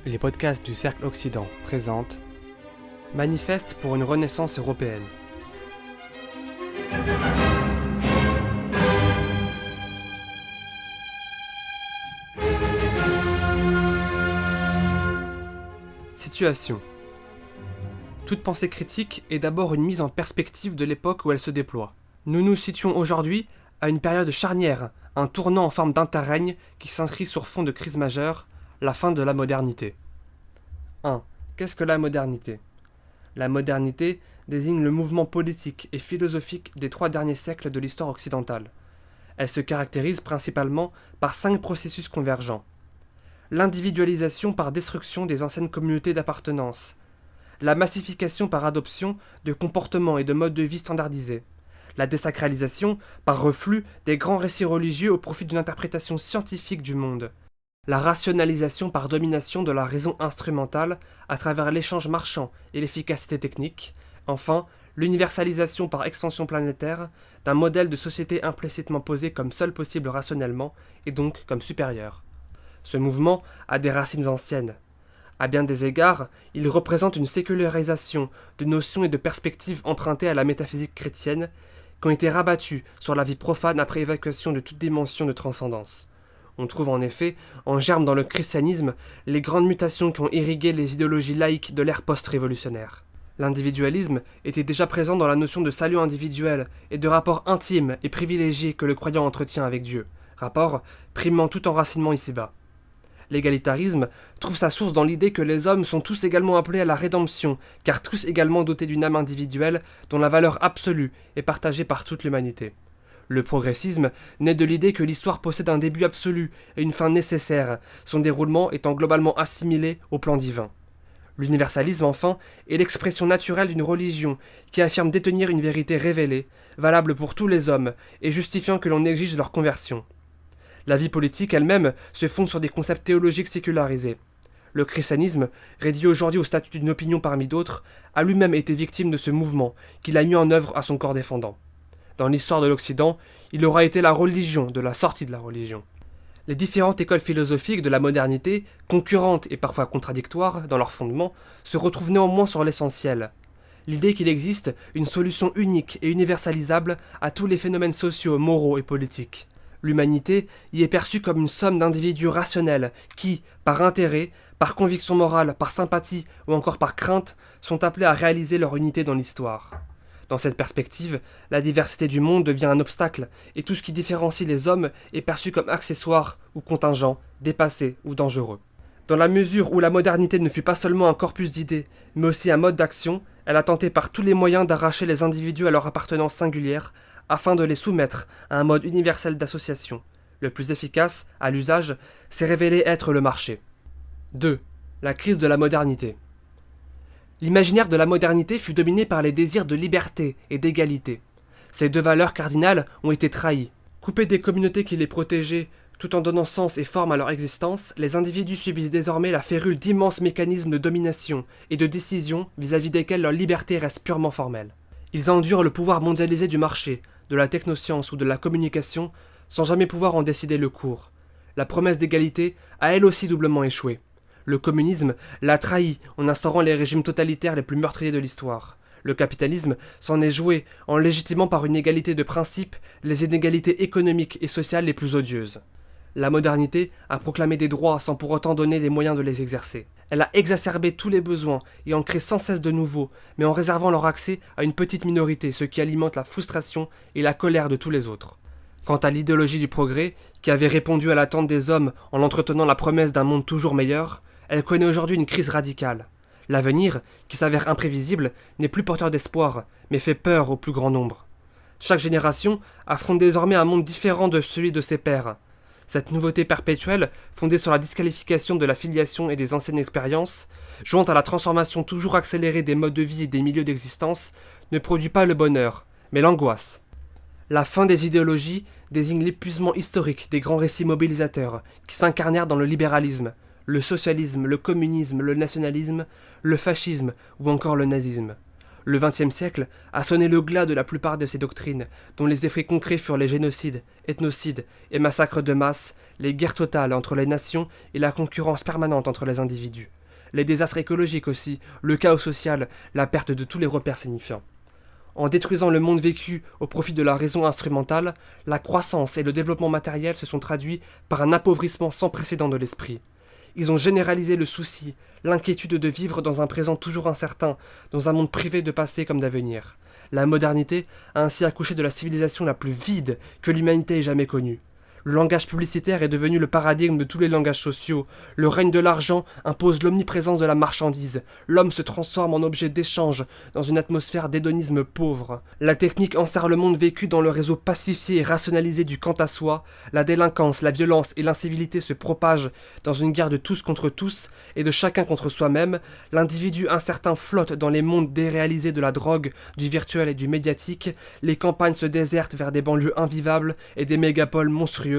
Les podcasts du Cercle Occident présentent Manifeste pour une renaissance européenne. Situation. Toute pensée critique est d'abord une mise en perspective de l'époque où elle se déploie. Nous nous situons aujourd'hui à une période charnière, un tournant en forme d'interrègne qui s'inscrit sur fond de crise majeure, la fin de la modernité. 1. Qu'est-ce que la modernité ? La modernité désigne le mouvement politique et philosophique des 3 derniers siècles de l'histoire occidentale. Elle se caractérise principalement par 5 processus convergents. L'individualisation par destruction des anciennes communautés d'appartenance, la massification par adoption de comportements et de modes de vie standardisés, la désacralisation par reflux des grands récits religieux au profit d'une interprétation scientifique du monde, la rationalisation par domination de la raison instrumentale à travers l'échange marchand et l'efficacité technique, enfin, l'universalisation par extension planétaire d'un modèle de société implicitement posé comme seul possible rationnellement et donc comme supérieur. Ce mouvement a des racines anciennes. À bien des égards, il représente une sécularisation de notions et de perspectives empruntées à la métaphysique chrétienne qui ont été rabattues sur la vie profane après évacuation de toute dimension de transcendance. On trouve en effet en germe dans le christianisme les grandes mutations qui ont irrigué les idéologies laïques de l'ère post-révolutionnaire. L'individualisme était déjà présent dans la notion de salut individuel et de rapport intime et privilégié que le croyant entretient avec Dieu, rapport primant tout enracinement ici-bas. L'égalitarisme trouve sa source dans l'idée que les hommes sont tous également appelés à la rédemption, car tous également dotés d'une âme individuelle dont la valeur absolue est partagée par toute l'humanité. Le progressisme naît de l'idée que l'histoire possède un début absolu et une fin nécessaire, son déroulement étant globalement assimilé au plan divin. L'universalisme, enfin, est l'expression naturelle d'une religion qui affirme détenir une vérité révélée, valable pour tous les hommes et justifiant que l'on exige leur conversion. La vie politique elle-même se fonde sur des concepts théologiques sécularisés. Le christianisme, réduit aujourd'hui au statut d'une opinion parmi d'autres, a lui-même été victime de ce mouvement qu'il a mis en œuvre à son corps défendant. Dans l'histoire de l'Occident, il aura été la religion de la sortie de la religion. Les différentes écoles philosophiques de la modernité, concurrentes et parfois contradictoires dans leur fondement, se retrouvent néanmoins sur l'essentiel. L'idée qu'il existe une solution unique et universalisable à tous les phénomènes sociaux, moraux et politiques. L'humanité y est perçue comme une somme d'individus rationnels qui, par intérêt, par conviction morale, par sympathie ou encore par crainte, sont appelés à réaliser leur unité dans l'histoire. Dans cette perspective, la diversité du monde devient un obstacle et tout ce qui différencie les hommes est perçu comme accessoire ou contingent, dépassé ou dangereux. Dans la mesure où la modernité ne fut pas seulement un corpus d'idées, mais aussi un mode d'action, elle a tenté par tous les moyens d'arracher les individus à leur appartenance singulière afin de les soumettre à un mode universel d'association. Le plus efficace, à l'usage, s'est révélé être le marché. 2. La crise de la modernité. L'imaginaire de la modernité fut dominé par les désirs de liberté et d'égalité. Ces 2 valeurs cardinales ont été trahies. Coupés des communautés qui les protégeaient, tout en donnant sens et forme à leur existence, les individus subissent désormais la férule d'immenses mécanismes de domination et de décision vis-à-vis desquels leur liberté reste purement formelle. Ils endurent le pouvoir mondialisé du marché, de la technoscience ou de la communication, sans jamais pouvoir en décider le cours. La promesse d'égalité a elle aussi doublement échoué. Le communisme l'a trahi en instaurant les régimes totalitaires les plus meurtriers de l'histoire. Le capitalisme s'en est joué en légitimant par une égalité de principe les inégalités économiques et sociales les plus odieuses. La modernité a proclamé des droits sans pour autant donner les moyens de les exercer. Elle a exacerbé tous les besoins et en crée sans cesse de nouveaux, mais en réservant leur accès à une petite minorité, ce qui alimente la frustration et la colère de tous les autres. Quant à l'idéologie du progrès, qui avait répondu à l'attente des hommes en entretenant la promesse d'un monde toujours meilleur, elle connaît aujourd'hui une crise radicale. L'avenir, qui s'avère imprévisible, n'est plus porteur d'espoir, mais fait peur au plus grand nombre. Chaque génération affronte désormais un monde différent de celui de ses pairs. Cette nouveauté perpétuelle, fondée sur la disqualification de la filiation et des anciennes expériences, jointe à la transformation toujours accélérée des modes de vie et des milieux d'existence, ne produit pas le bonheur, mais l'angoisse. La fin des idéologies désigne l'épuisement historique des grands récits mobilisateurs qui s'incarnèrent dans le libéralisme, le socialisme, le communisme, le nationalisme, le fascisme ou encore le nazisme. Le XXe siècle a sonné le glas de la plupart de ces doctrines, dont les effets concrets furent les génocides, ethnocides et massacres de masse, les guerres totales entre les nations et la concurrence permanente entre les individus. Les désastres écologiques aussi, le chaos social, la perte de tous les repères signifiants. En détruisant le monde vécu au profit de la raison instrumentale, la croissance et le développement matériel se sont traduits par un appauvrissement sans précédent de l'esprit. Ils ont généralisé le souci, l'inquiétude de vivre dans un présent toujours incertain, dans un monde privé de passé comme d'avenir. La modernité a ainsi accouché de la civilisation la plus vide que l'humanité ait jamais connue. Le langage publicitaire est devenu le paradigme de tous les langages sociaux. Le règne de l'argent impose l'omniprésence de la marchandise. L'homme se transforme en objet d'échange dans une atmosphère d'hédonisme pauvre. La technique enserre le monde vécu dans le réseau pacifié et rationalisé du quant à soi. La délinquance, la violence et l'incivilité se propagent dans une guerre de tous contre tous et de chacun contre soi-même. L'individu incertain flotte dans les mondes déréalisés de la drogue, du virtuel et du médiatique. Les campagnes se désertent vers des banlieues invivables et des mégapoles monstrueuses.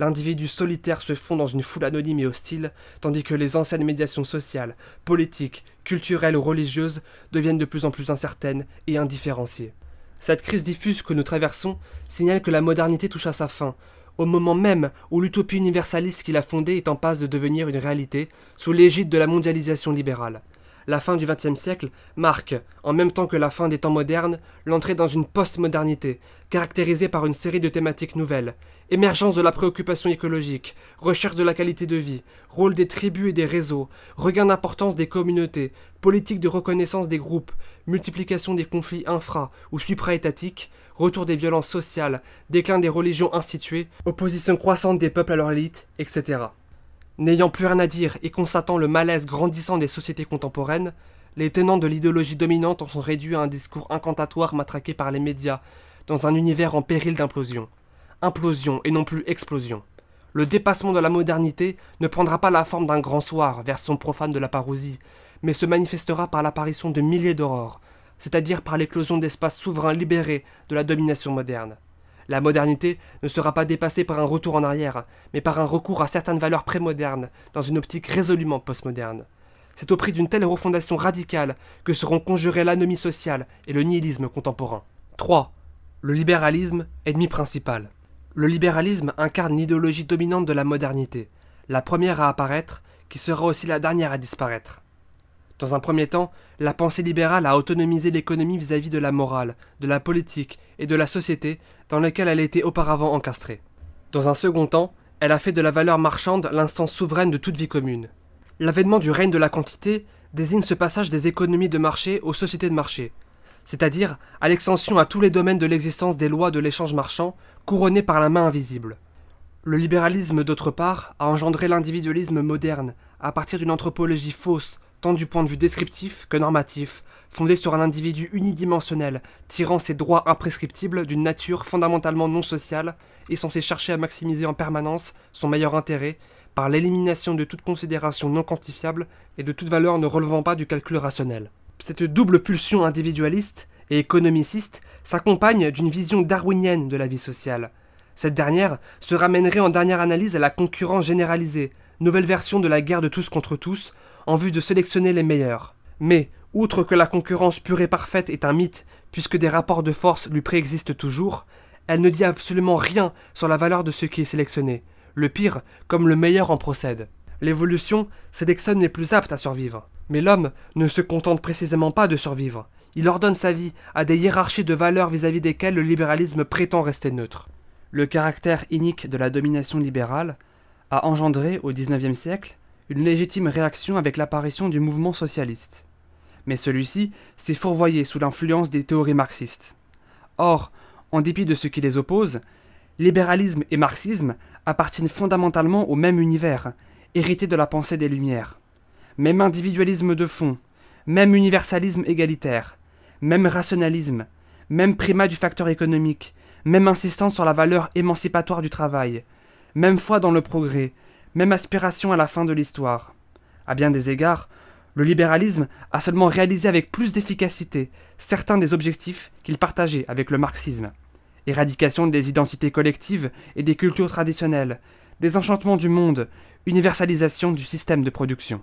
L'individu solitaire se fond dans une foule anonyme et hostile, tandis que les anciennes médiations sociales, politiques, culturelles ou religieuses deviennent de plus en plus incertaines et indifférenciées. Cette crise diffuse que nous traversons signale que la modernité touche à sa fin, au moment même où l'utopie universaliste qui l'a fondée est en passe de devenir une réalité sous l'égide de la mondialisation libérale. La fin du XXe siècle marque, en même temps que la fin des temps modernes, l'entrée dans une post-modernité, caractérisée par une série de thématiques nouvelles. Émergence de la préoccupation écologique, recherche de la qualité de vie, rôle des tribus et des réseaux, regain d'importance des communautés, politique de reconnaissance des groupes, multiplication des conflits infra- ou supra-étatiques, retour des violences sociales, déclin des religions instituées, opposition croissante des peuples à leur élite, etc. N'ayant plus rien à dire et constatant le malaise grandissant des sociétés contemporaines, les tenants de l'idéologie dominante en sont réduits à un discours incantatoire matraqué par les médias, dans un univers en péril d'implosion. Implosion et non plus explosion. Le dépassement de la modernité ne prendra pas la forme d'un grand soir, version profane de la parousie, mais se manifestera par l'apparition de milliers d'aurores, c'est-à-dire par l'éclosion d'espaces souverains libérés de la domination moderne. La modernité ne sera pas dépassée par un retour en arrière, mais par un recours à certaines valeurs prémodernes, dans une optique résolument postmoderne. C'est au prix d'une telle refondation radicale que seront conjurés l'anomie sociale et le nihilisme contemporain. 3. Le libéralisme, ennemi principal. Le libéralisme incarne l'idéologie dominante de la modernité, la première à apparaître, qui sera aussi la dernière à disparaître. Dans un premier temps, la pensée libérale a autonomisé l'économie vis-à-vis de la morale, de la politique et de la société dans lesquelles elle était auparavant encastrée. Dans un second temps, elle a fait de la valeur marchande l'instance souveraine de toute vie commune. L'avènement du règne de la quantité désigne ce passage des économies de marché aux sociétés de marché, c'est-à-dire à l'extension à tous les domaines de l'existence des lois de l'échange marchand couronnées par la main invisible. Le libéralisme, d'autre part, a engendré l'individualisme moderne, à partir d'une anthropologie fausse, tant du point de vue descriptif que normatif, fondée sur un individu unidimensionnel, tirant ses droits imprescriptibles d'une nature fondamentalement non sociale et censé chercher à maximiser en permanence son meilleur intérêt par l'élimination de toute considération non quantifiable et de toute valeur ne relevant pas du calcul rationnel. Cette double pulsion individualiste et économiciste s'accompagne d'une vision darwinienne de la vie sociale. Cette dernière se ramènerait en dernière analyse à la concurrence généralisée, nouvelle version de la guerre de tous contre tous, en vue de sélectionner les meilleurs. Mais, outre que la concurrence pure et parfaite est un mythe, puisque des rapports de force lui préexistent toujours, elle ne dit absolument rien sur la valeur de ce qui est sélectionné. Le pire, comme le meilleur en procède. L'évolution sélectionne les plus aptes à survivre. Mais l'homme ne se contente précisément pas de survivre. Il ordonne sa vie à des hiérarchies de valeurs vis-à-vis desquelles le libéralisme prétend rester neutre. Le caractère inique de la domination libérale a engendré, au XIXe siècle, une légitime réaction avec l'apparition du mouvement socialiste. Mais celui-ci s'est fourvoyé sous l'influence des théories marxistes. Or, en dépit de ce qui les oppose, libéralisme et marxisme appartiennent fondamentalement au même univers, hérité de la pensée des Lumières. Même individualisme de fond, même universalisme égalitaire, même rationalisme, même primat du facteur économique, même insistance sur la valeur émancipatoire du travail, même foi dans le progrès, même aspiration à la fin de l'histoire. À bien des égards, le libéralisme a seulement réalisé avec plus d'efficacité certains des objectifs qu'il partageait avec le marxisme. Éradication des identités collectives et des cultures traditionnelles, désenchantement du monde, universalisation du système de production.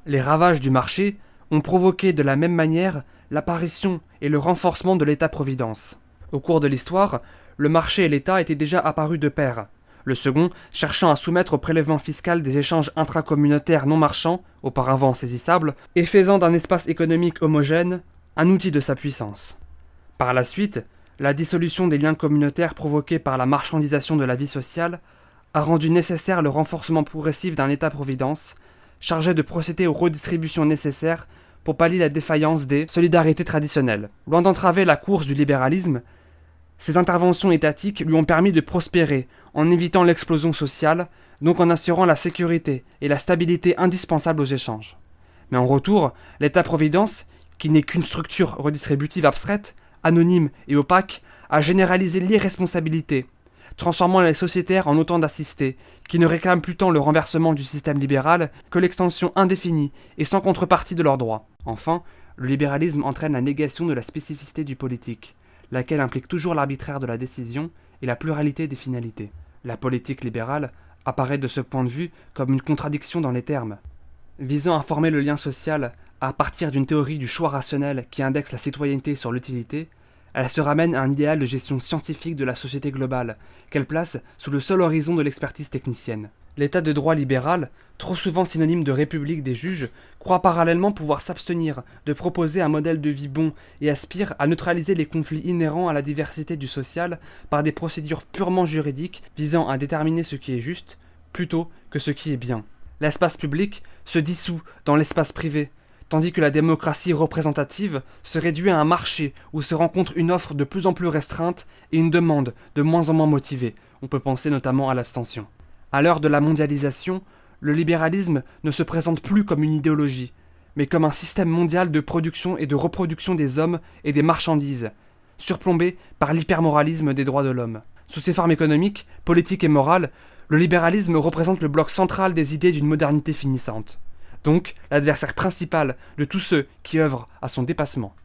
Les ravages du marché ont provoqué de la même manière l'apparition et le renforcement de l'État-providence. Au cours de l'histoire, le marché et l'État étaient déjà apparus de pair, le second cherchant à soumettre au prélèvement fiscal des échanges intracommunautaires non marchands, auparavant saisissables, et faisant d'un espace économique homogène un outil de sa puissance. Par la suite, la dissolution des liens communautaires provoquée par la marchandisation de la vie sociale a rendu nécessaire le renforcement progressif d'un État-providence, chargé de procéder aux redistributions nécessaires pour pallier la défaillance des solidarités traditionnelles. Loin d'entraver la course du libéralisme, ces interventions étatiques lui ont permis de prospérer en évitant l'explosion sociale, donc en assurant la sécurité et la stabilité indispensables aux échanges. Mais en retour, l'État-providence, qui n'est qu'une structure redistributive abstraite, anonyme et opaque, a généralisé l'irresponsabilité, transformant les sociétaires en autant d'assistés, qui ne réclament plus tant le renversement du système libéral que l'extension indéfinie et sans contrepartie de leurs droits. Enfin, le libéralisme entraîne la négation de la spécificité du politique, laquelle implique toujours l'arbitraire de la décision et la pluralité des finalités. La politique libérale apparaît de ce point de vue comme une contradiction dans les termes. Visant à former le lien social à partir d'une théorie du choix rationnel qui indexe la citoyenneté sur l'utilité, elle se ramène à un idéal de gestion scientifique de la société globale, qu'elle place sous le seul horizon de l'expertise technicienne. L'état de droit libéral, trop souvent synonyme de république des juges, croit parallèlement pouvoir s'abstenir de proposer un modèle de vie bon et aspire à neutraliser les conflits inhérents à la diversité du social par des procédures purement juridiques visant à déterminer ce qui est juste, plutôt que ce qui est bien. L'espace public se dissout dans l'espace privé, tandis que la démocratie représentative se réduit à un marché où se rencontre une offre de plus en plus restreinte et une demande de moins en moins motivée. On peut penser notamment à l'abstention. À l'heure de la mondialisation, le libéralisme ne se présente plus comme une idéologie, mais comme un système mondial de production et de reproduction des hommes et des marchandises, surplombé par l'hypermoralisme des droits de l'homme. Sous ses formes économiques, politiques et morales, le libéralisme représente le bloc central des idées d'une modernité finissante. Donc l'adversaire principal de tous ceux qui œuvrent à son dépassement.